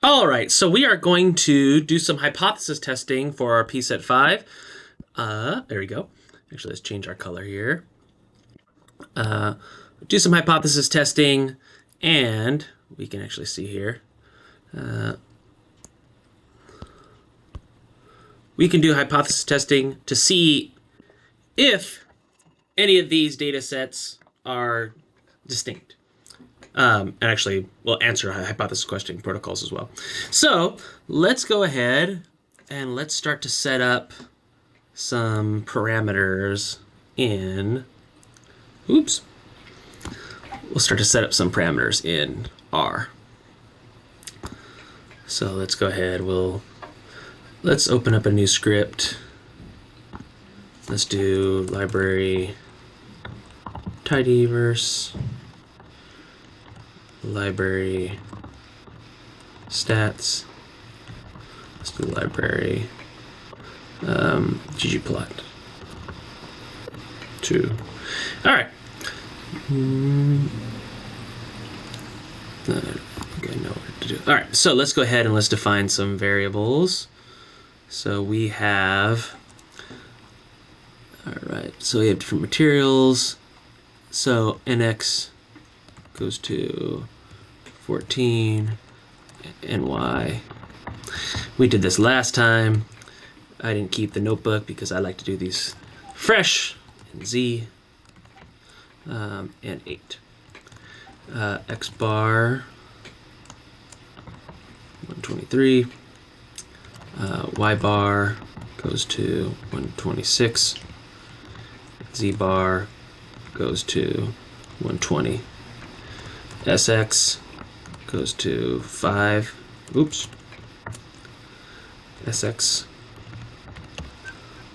All right, so we are going to do some hypothesis testing for our Pset 5. There we go. Actually, let's change our color here. Do some hypothesis testing, and we can actually see here. We can do hypothesis testing to see if any of these data sets are distinct. And actually, we'll answer a hypothesis question protocols as well. So let's go ahead and let's start to set up some parameters in, we'll start to set up some parameters in R. So let's go ahead, let's open up a new script. Let's do library tidyverse, library stats. Let's do library ggplot 2. All right. Okay, I know what to do. All right, so let's go ahead and let's define some variables. So we have, all right, so we have different materials. So nx goes to 14, ny. We did this last time. I didn't keep the notebook because I like to do these fresh, and z, and 8. X bar 123, y bar goes to 126, z bar goes to 120, sx goes to 5, sx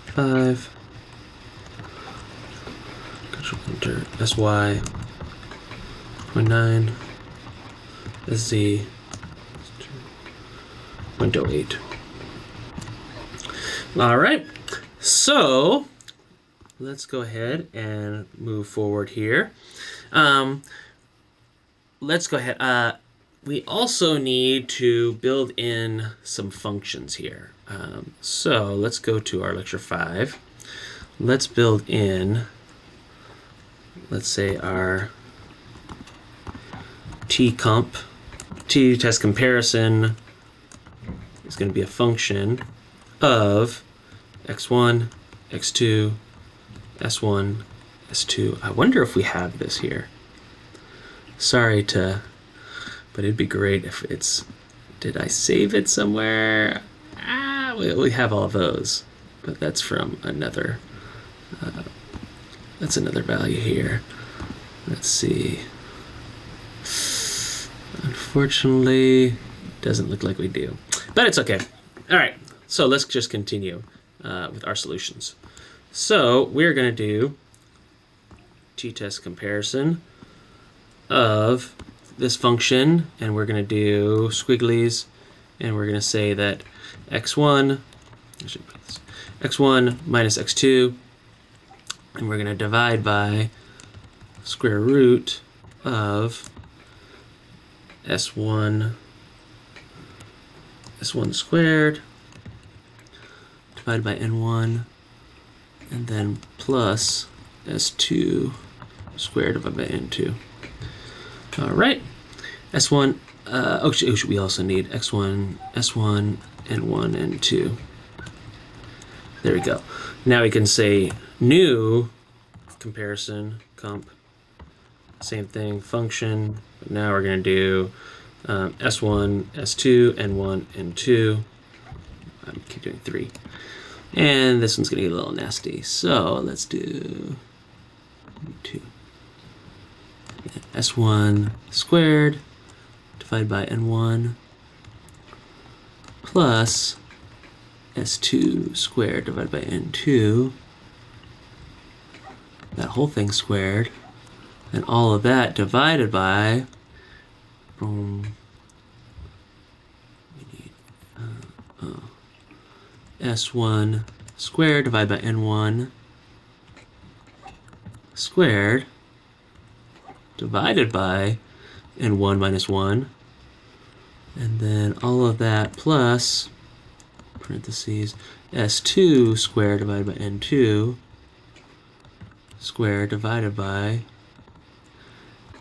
5, control enter, sy 0.9, sz 0.08. All right, so let's go ahead and move forward here. Let's go ahead. We also need to build in some functions here. So let's go to our lecture 5. Let's build in, let's say, our t-test comparison is going to be a function of x1, x2, s1, s2. I wonder if we have this here. Sorry but it'd be great if it's, did I save it somewhere? We have all of those, but that's from another, that's another value here. Let's see. Unfortunately, doesn't look like we do, but it's okay. All right, so let's just continue with our solutions. So we're going to do t-test comparison of this function, and we're going to do squigglies, and we're going to say that x1 minus x2, and we're going to divide by square root of s1 squared divided by n1, and then plus s2 squared divided by n2. All right, s1, we also need x1, s1, n1, n2. There we go. Now we can say new comparison comp, same thing, function. But now we're going to do s1, s2, n1, n2. I keep doing 3. And this one's going to get a little nasty. So let's do 2. S1 squared divided by n1 plus s2 squared divided by n2. That whole thing squared, and all of that divided by, we need s1 squared divided by n1 squared divided by n1 minus 1, And then all of that plus, parentheses, S2 squared divided by N2 squared divided by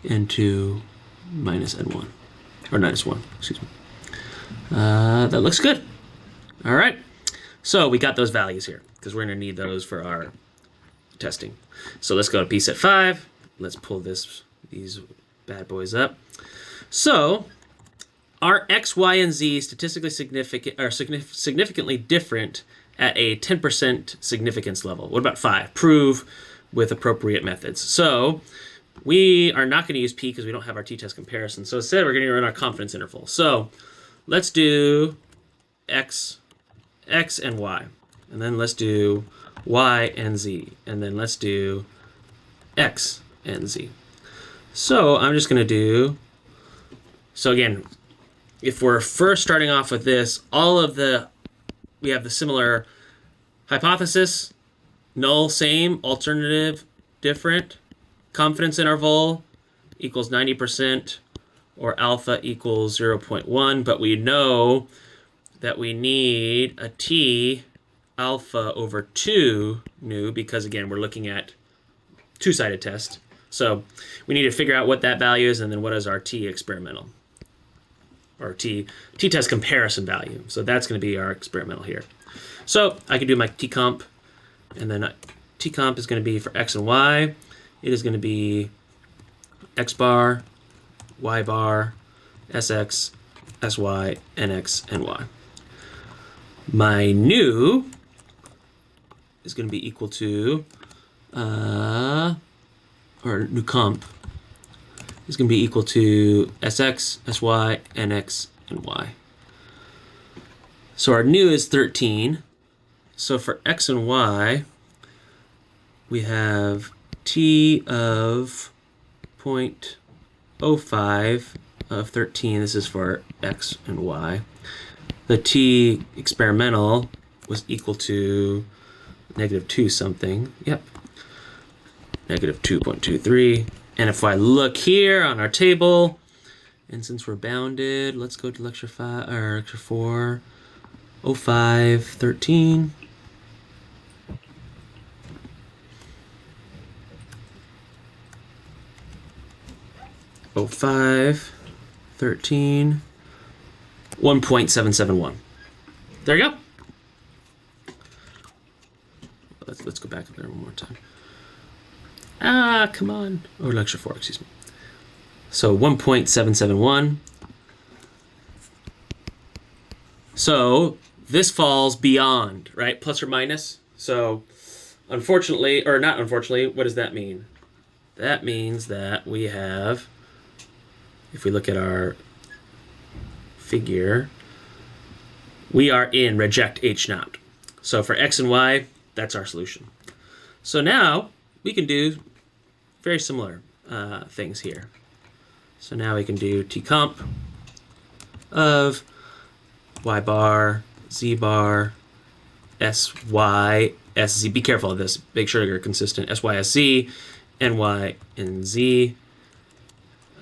N2 minus N1. Or minus 1, excuse me. That looks good. All right. So we got those values here because we're going to need those for our testing. So let's go to Pset 5. Let's pull these bad boys up. So are X, Y, and Z statistically significant or significantly different at a 10% significance level? What about 5? Prove with appropriate methods. So we are not going to use P because we don't have our t-test comparison. So instead, we're going to run our confidence interval. So let's do X and Y. And then let's do Y and Z. And then let's do X and Z. So I'm just going to do... So again, if we're first starting off with this, we have the similar hypothesis, null, same, alternative, different, confidence interval equals 90%, or alpha equals 0.1, but we know that we need a t alpha over 2 nu, because again, we're looking at two-sided test. So we need to figure out what that value is, and then what is our t experimental, or t-test comparison value. So that's going to be our experimental here. So I can do my t-comp, and then t-comp is going to be for x and y. It is going to be x bar, y bar, sx, sy, nx, and y. My nu is going to be equal to, or nu comp is going to be equal to sx, sy, nx, and y. So our nu is 13. So for x and y, we have t of 0.05 of 13. This is for x and y. The t experimental was equal to -2 something. Yep. -2.23. And if I look here on our table, and since we're bounded, let's go to lecture 5 or lecture 4, 05, 13. Oh, 5, 13, 1.771. There you go. Let's go back up there one more time. Come on. Or lecture 4, excuse me. So 1.771. So this falls beyond, right? Plus or minus. So unfortunately, or not unfortunately, what does that mean? That means that we have, if we look at our figure, we are in reject H naught. So for x and y, that's our solution. So now we can do very similar things here. So now we can do t-comp of y bar, z bar, sy, sz. Be careful of this. Make sure you're consistent. Sy, sz, ny, and z.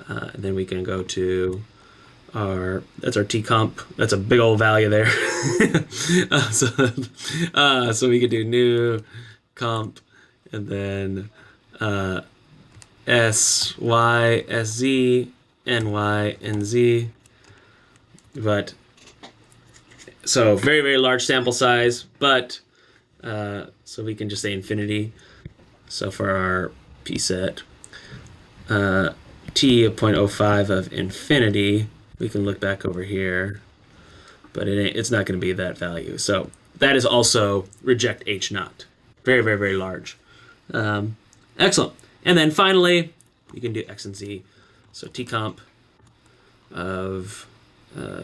And then we can go to that's our t-comp. That's a big old value there. So we could do new comp, and then sy, sz, ny, and z. But so very, very large sample size, but so we can just say infinity. So for our Pset, t of 0.05 of infinity, we can look back over here, but it's not going to be that value. So that is also reject H naught. Very, very, very large. Excellent. And then finally, you can do x and z. So t-comp of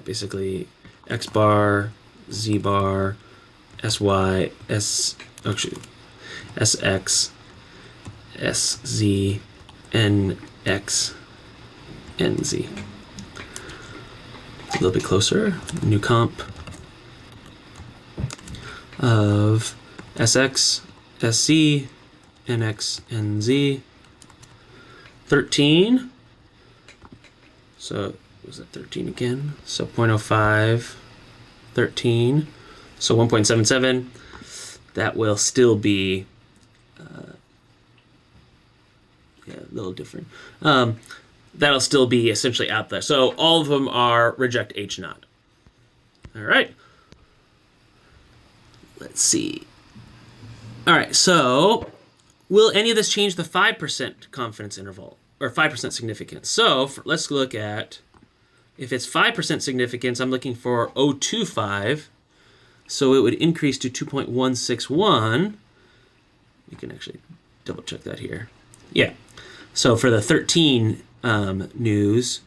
basically x bar, z bar, sy, sx, sz, nx, nz. It's a little bit closer. New comp of sx, sc, nx, nz. 13. So was that 13 again? So 0.05, 13. So 1.77. That will still be, yeah, a little different. That'll still be essentially out there. So all of them are reject H naught. All right. Let's see. All right, so will any of this change the 5% confidence interval or 5% significance? So let's look at, if it's 5% significance, I'm looking for 0.025. So it would increase to 2.161. You can actually double check that here. Yeah. So for the 13 news,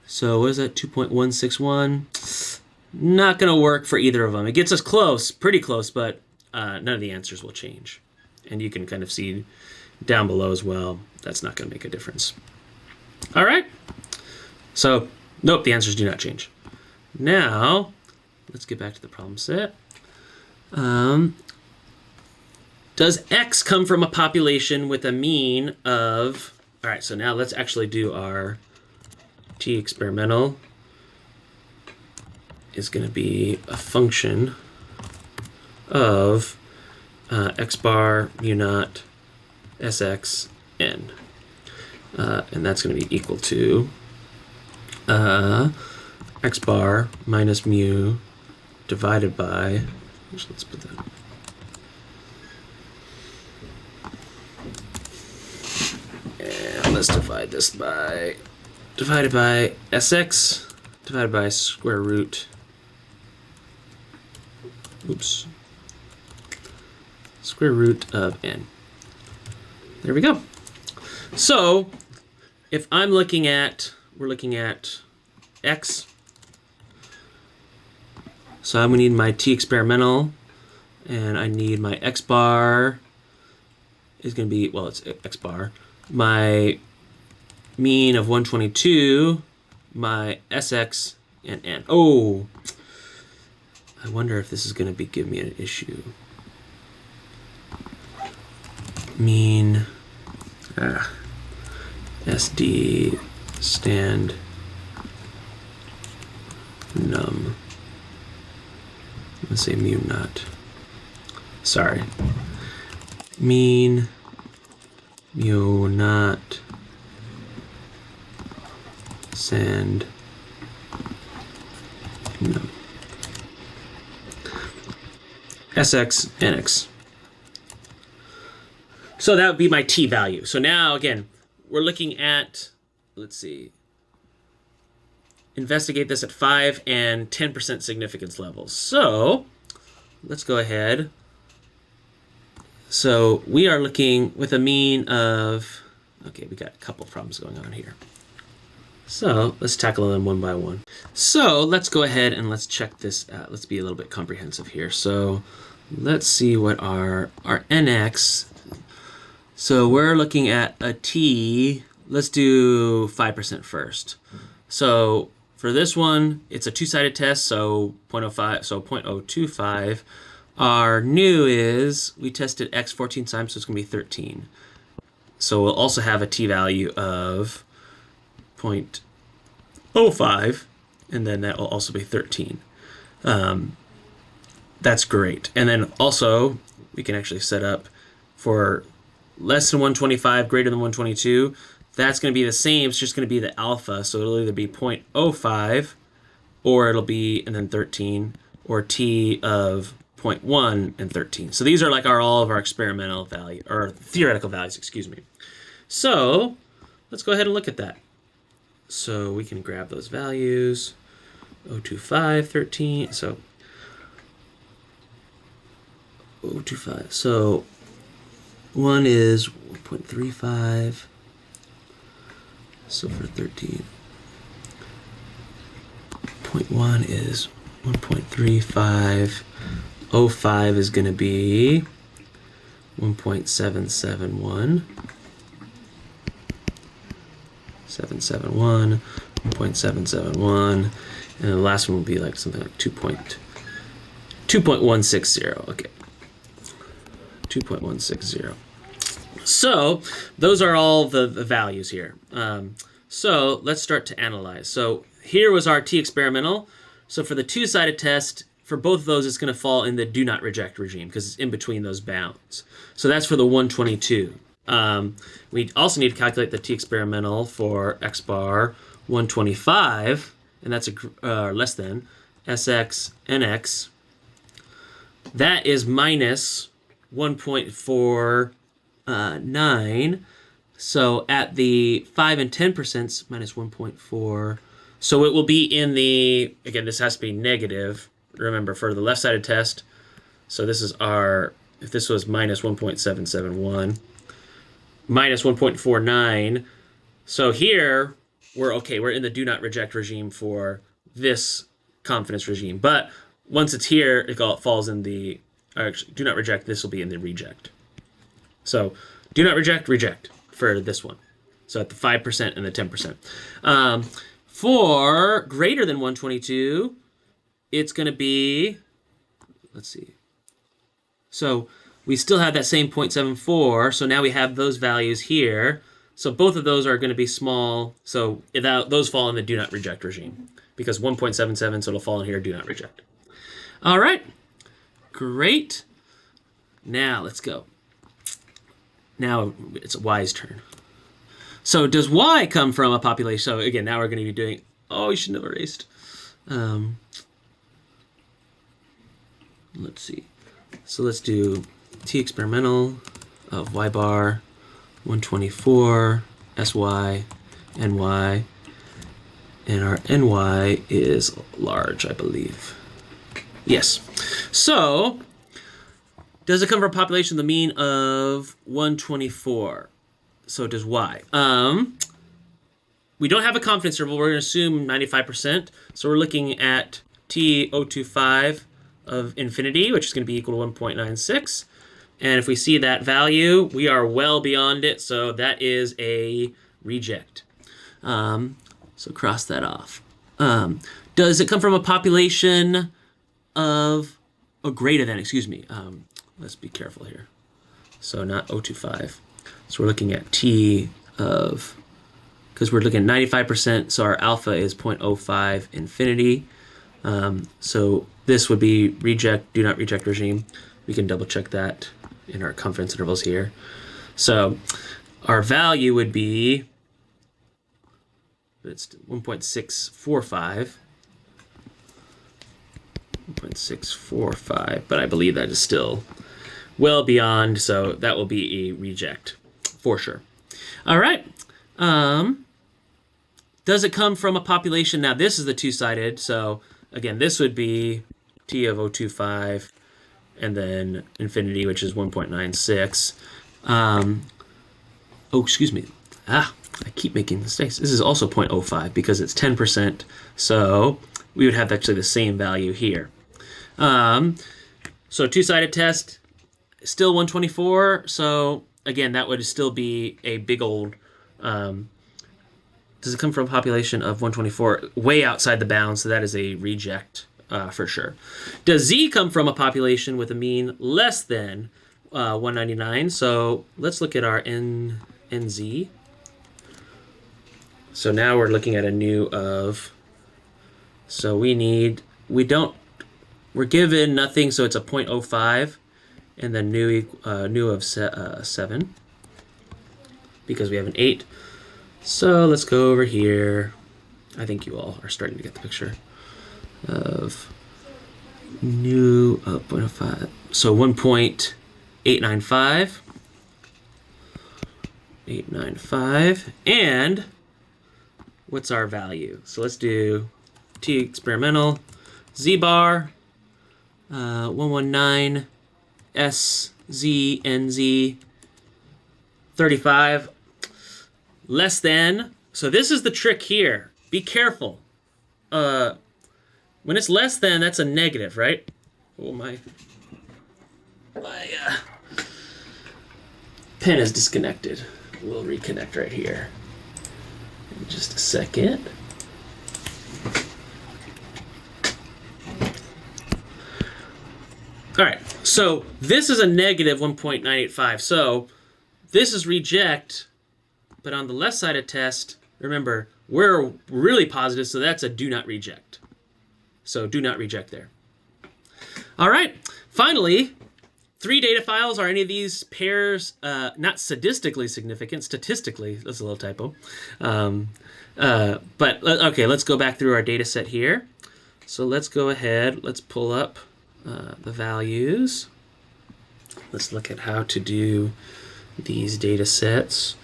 so what is that, 2.161? Not going to work for either of them. It gets us close, pretty close, but none of the answers will change. And you can kind of see down below as well, that's not going to make a difference. All right. So, nope, the answers do not change. Now, let's get back to the problem set. Does X come from a population with a mean of... All right, so now let's actually do our T experimental. Is going to be a function of x bar mu naught sx n. And that's going to be equal to x bar minus mu divided by, let's put that, and let's divide this by, divided by sx divided by square root, oops, square root of n. There we go. So if I'm looking at, we're looking at x, so I'm going to need my T experimental, and I need my x bar is going to be, well, it's x bar, my mean of 122, my sx, and n. Oh, I wonder if this is going to be give me an issue. Mean SD stand num. Let's say mu naught. Sorry. Mean mu naught sand num. SX NX. So that would be my T value. So now, again, we're looking at, let's see, investigate this at 5 and 10% significance levels. So let's go ahead. So we are looking with a mean of, okay, we got a couple problems going on here. So let's tackle them one by one. So let's go ahead and let's check this out. Let's be a little bit comprehensive here. So let's see what our NX, so we're looking at a T, let's do 5% first. So for this one, it's a two-sided test, so 0.05, so 0.025. Our new is, we tested X 14 times, so it's gonna be 13. So we'll also have a T value of 0.05, and then that will also be 13. That's great. And then also, we can actually set up for less than 125, greater than 122. That's going to be the same. It's just going to be the alpha. So it'll either be 0.05, or it'll be, and then 13, or T of 0.1 and 13. So these are like all of our experimental value, or theoretical values, excuse me. So let's go ahead and look at that. So we can grab those values, 0.25, 13, so 0.25. So one is 1.35. So for 13, 0.1 is 1.35. 0.5 is going to be 1.771. 1.771, and the last one will be like something like 2.160. Okay, 2.160. So those are all the values here. So let's start to analyze. So here was our T experimental. So for the two-sided test, for both of those, it's going to fall in the do not reject regime because it's in between those bounds. So that's for the 122. We also need to calculate the T experimental for x bar 125, and that's less than Sx nx. That is minus 1.49. So at the 5 and 10%, minus 1.4. So it will be in the, again, this has to be negative. Remember, for the left-sided test, so this is our, if this was minus 1.771, minus 1.49. So here, we're okay. We're in the do not reject regime for this confidence regime. But once it's here, it falls in the, actually, do not reject, this will be in the reject. So do not reject, reject for this one. So at the 5% and the 10%. For greater than 122, it's going to be, let's see. So we still have that same 0.74. So now we have those values here. So both of those are going to be small. So those fall in the do not reject regime because 1.77, so it'll fall in here, do not reject. All right, great. Now let's go. Now it's Y's turn. So does Y come from a population? So again, now we're going to be doing, oh, you shouldn't have erased. Let's see. So let's do T experimental of Y bar 124 SY NY, and our NY is large, I believe. Yes. So does it come from a population the mean of 124? So does Y. We don't have a confidence interval. We're going to assume 95%. So we're looking at T025 of infinity, which is going to be equal to 1.96. And if we see that value, we are well beyond it. So that is a reject. So cross that off. Does it come from a population of, greater than, excuse me. Let's be careful here. So not 025. So we're looking at T of, because we're looking at 95%, so our alpha is 0.05 infinity. So this would be reject, do not reject regime. We can double check that in our confidence intervals here. So our value would be, it's 1.645. 1.645, but I believe that is still well beyond, so that will be a reject for sure. All right. Does it come from a population? Now this is the two-sided, so again, this would be T of 025 and then infinity, which is 1.96. Oh, excuse me. I keep making mistakes. This is also 0.05 because it's 10%, so we would have actually the same value here. So two-sided test, still 124, so again, that would still be a big old, does it come from a population of 124? Way outside the bounds, so that is a reject for sure. Does Z come from a population with a mean less than 199? So let's look at our NZ. So now we're looking at a new of, so we're given nothing, so it's a 0.05, and then new of 7, because we have an 8. So let's go over here. I think you all are starting to get the picture of new 0.05. So 1.895. 895. And what's our value? So let's do T experimental, Z bar, 119, S, Z, NZ, 35. Less than, so this is the trick here. Be careful. When it's less than, that's a negative, right? Oh, my pen is disconnected. We'll reconnect right here in just a second. All right, so this is a negative 1.985. So this is reject. But on the left side of test, remember, we're really positive, so that's a do not reject. So do not reject there. All right, finally, 3 data files. Are any of these pairs not statistically significant? Statistically, that's a little typo. But okay, let's go back through our data set here. So let's go ahead, let's pull up the values. Let's look at how to do these data sets.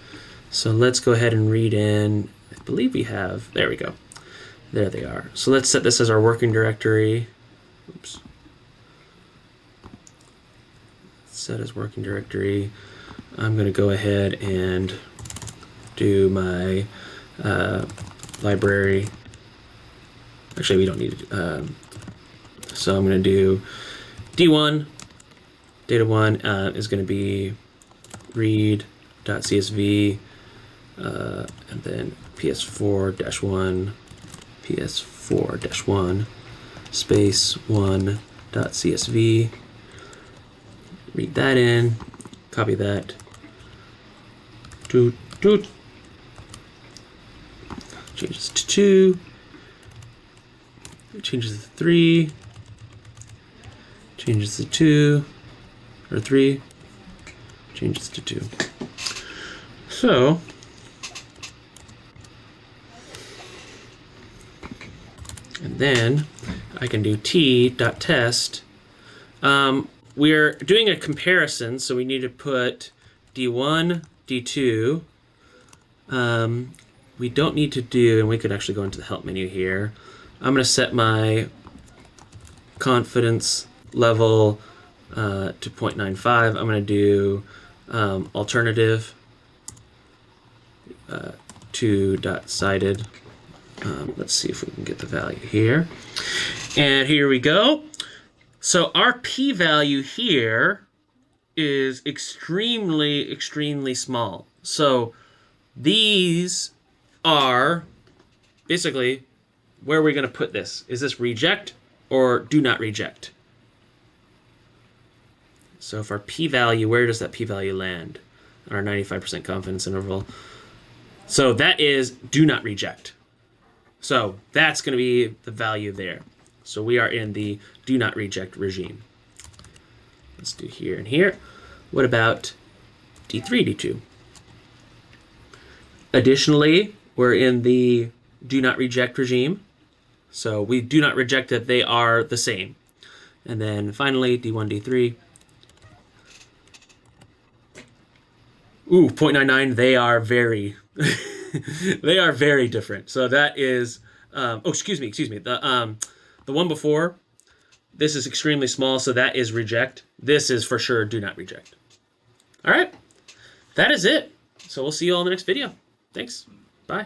So let's go ahead and read in, I believe we have, there we go. There they are. So let's set this as our working directory. Oops. Set as working directory. I'm going to go ahead and do my library. Actually, we don't need it. So I'm going to do D1. Data 1 is going to be read.csv, and then ps4-1, ps4-1, space 1.csv. Read that in, copy that. Doot, doot. Changes to 2. Changes to 3. Changes to 2. Or 3. Changes to 2. So, and then I can do t.test. We're doing a comparison, so we need to put D1, D2. We don't need to do, and we could actually go into the help menu here. I'm going to set my confidence level to 0.95. I'm going to do alternative to .cited. Let's see if we can get the value here. And here we go. So our p-value here is extremely, extremely small. So these are basically where we're going to put this. Is this reject or do not reject? So if our p-value, where does that p-value land on our 95% confidence interval? So that is do not reject. So that's going to be the value there. So we are in the do not reject regime. Let's do here and here. What about D3, D2? Additionally, we're in the do not reject regime. So we do not reject that they are the same. And then finally, D1, D3. Ooh, 0.99, they are very, they are very different. So that is, oh, excuse me. The one before, this is extremely small, so that is reject. This is for sure do not reject. All right, that is it. So we'll see you all in the next video. Thanks. Bye.